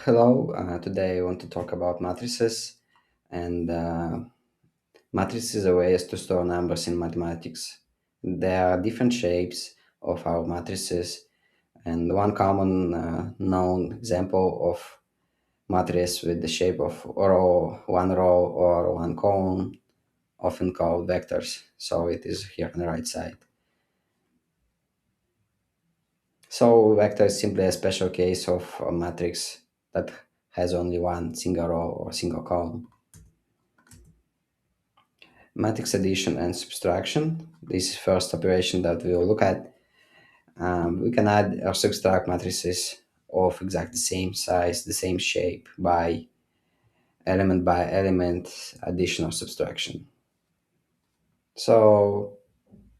Hello, today I want to talk about matrices and matrices are ways to store numbers in mathematics. There are different shapes of our matrices, and one common known example of matrix with the shape of one row or one column, often called vectors. So it is here on the right side. So vector is simply a special case of a matrix that has only one single row or single column. Matrix addition and subtraction. This is first operation that we will look at. We can add or subtract matrices of exact the same size, the same shape by element addition or subtraction. So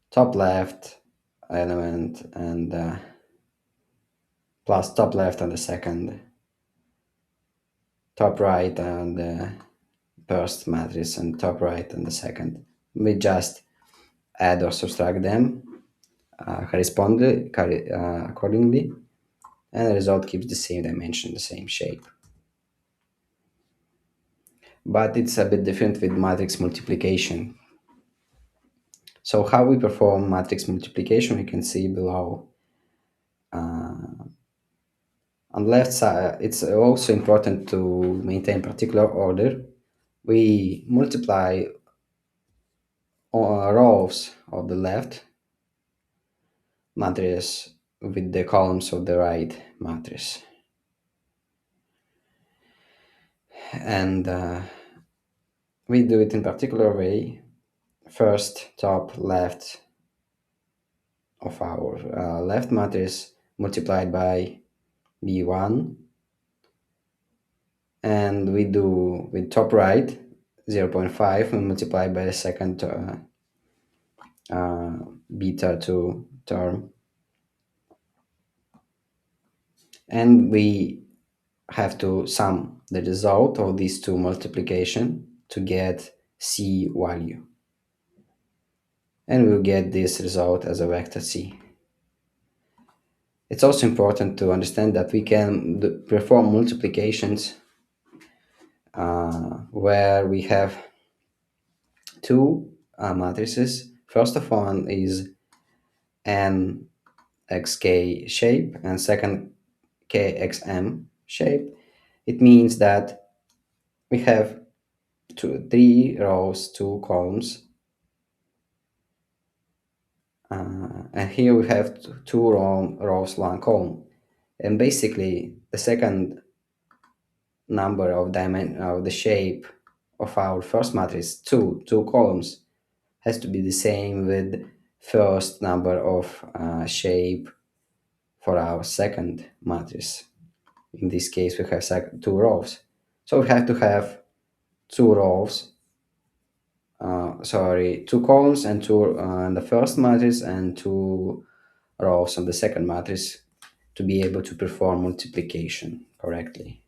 top left element and plus top left on the second, top right on the first matrix and top right on the second. We just add or subtract them accordingly, and the result keeps the same dimension, the same shape. But it's a bit different with matrix multiplication. So how we perform matrix multiplication, we can see below. On the left side, it's also important to maintain particular order. We multiply rows of the left matrix with the columns of the right matrix. And we do it in particular way. First, top left of our left matrix multiplied by b1, and we do with top right 0.5 and multiplied by the second beta 2 term, and we have to sum the result of these two multiplication to get c value, and we'll get this result as a vector c. It's also important to understand that we can perform multiplications where we have two matrices. First of one is an xk shape and second kxm shape. It means that we have three rows, two columns, and here we have two rows, one column. And basically, the second number of the shape of our first matrix, two columns, has to be the same with first number of shape for our second matrix. In this case, we have two rows. So we have to have two rows, two columns and two on the first matrix and two rows on the second matrix to be able to perform multiplication correctly.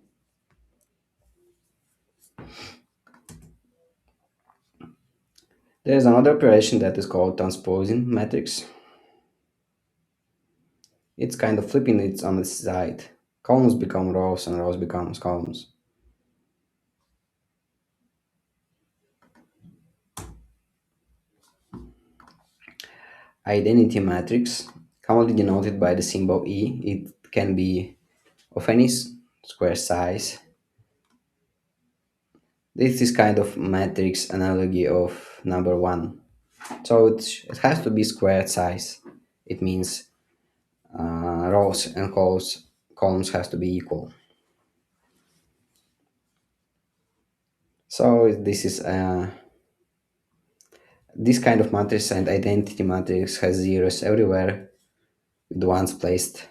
There is another operation that is called transposing matrix. It's kind of flipping it on its side. Columns become rows and rows become columns. Identity matrix, commonly denoted by the symbol E, it can be of any square size. This is kind of matrix analogy of number one. So it has to be squared size. It means rows and columns has to be equal. So this kind of matrix and identity matrix has zeros everywhere with ones placed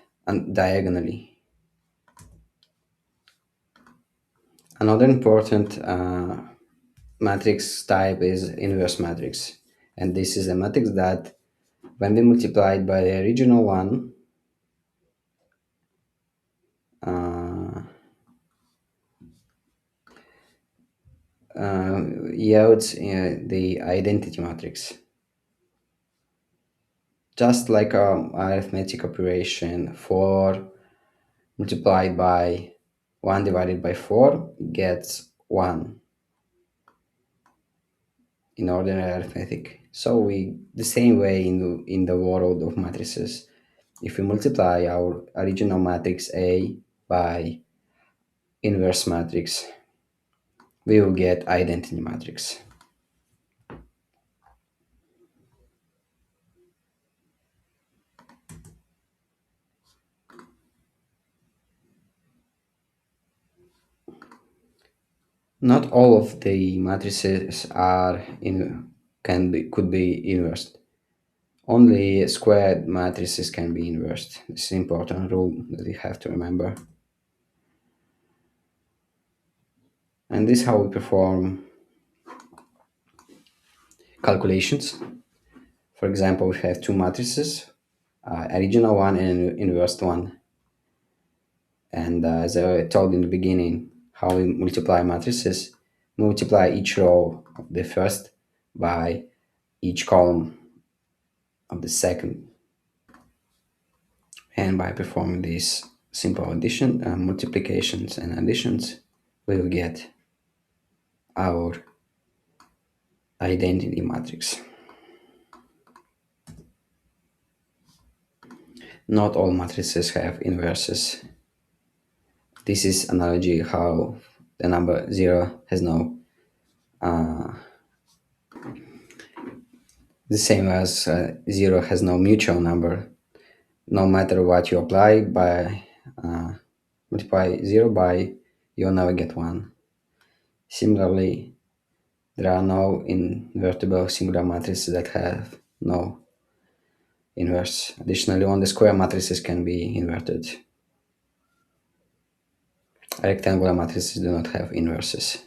diagonally. Another important matrix type is inverse matrix, and this is a matrix that when we multiply it by the original one, uh, yields the identity matrix. Just like arithmetic operation 4 multiplied by 1 divided by 4 gets 1 in ordinary arithmetic. So we the same way in the world of matrices. If we multiply our original matrix A by inverse matrix, we will get identity matrix. Not all of the matrices are in can be could be inversed. Only squared matrices can be inversed. This is an important rule that you have to remember. And this is how we perform calculations. For example, we have two matrices, original one and inversed one. And as I told in the beginning, how we multiply matrices, multiply each row of the first by each column of the second. And by performing these simple addition, multiplications and additions, we will get our identity matrix. Not all matrices have inverses. This is analogy how the number 0 has no the same as 0 has no mutual number. No matter what you apply by multiply 0 by, you'll never get 1. Similarly, there are no invertible singular matrices that have no inverse. Additionally, only square matrices can be inverted. Rectangular matrices do not have inverses.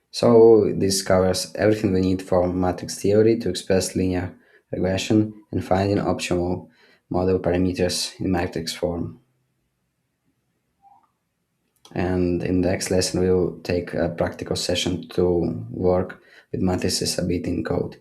So this covers everything we need for matrix theory to express linear regression and finding optimal model parameters in matrix form. And in the next lesson, we'll take a practical session to work with matrices a bit in code.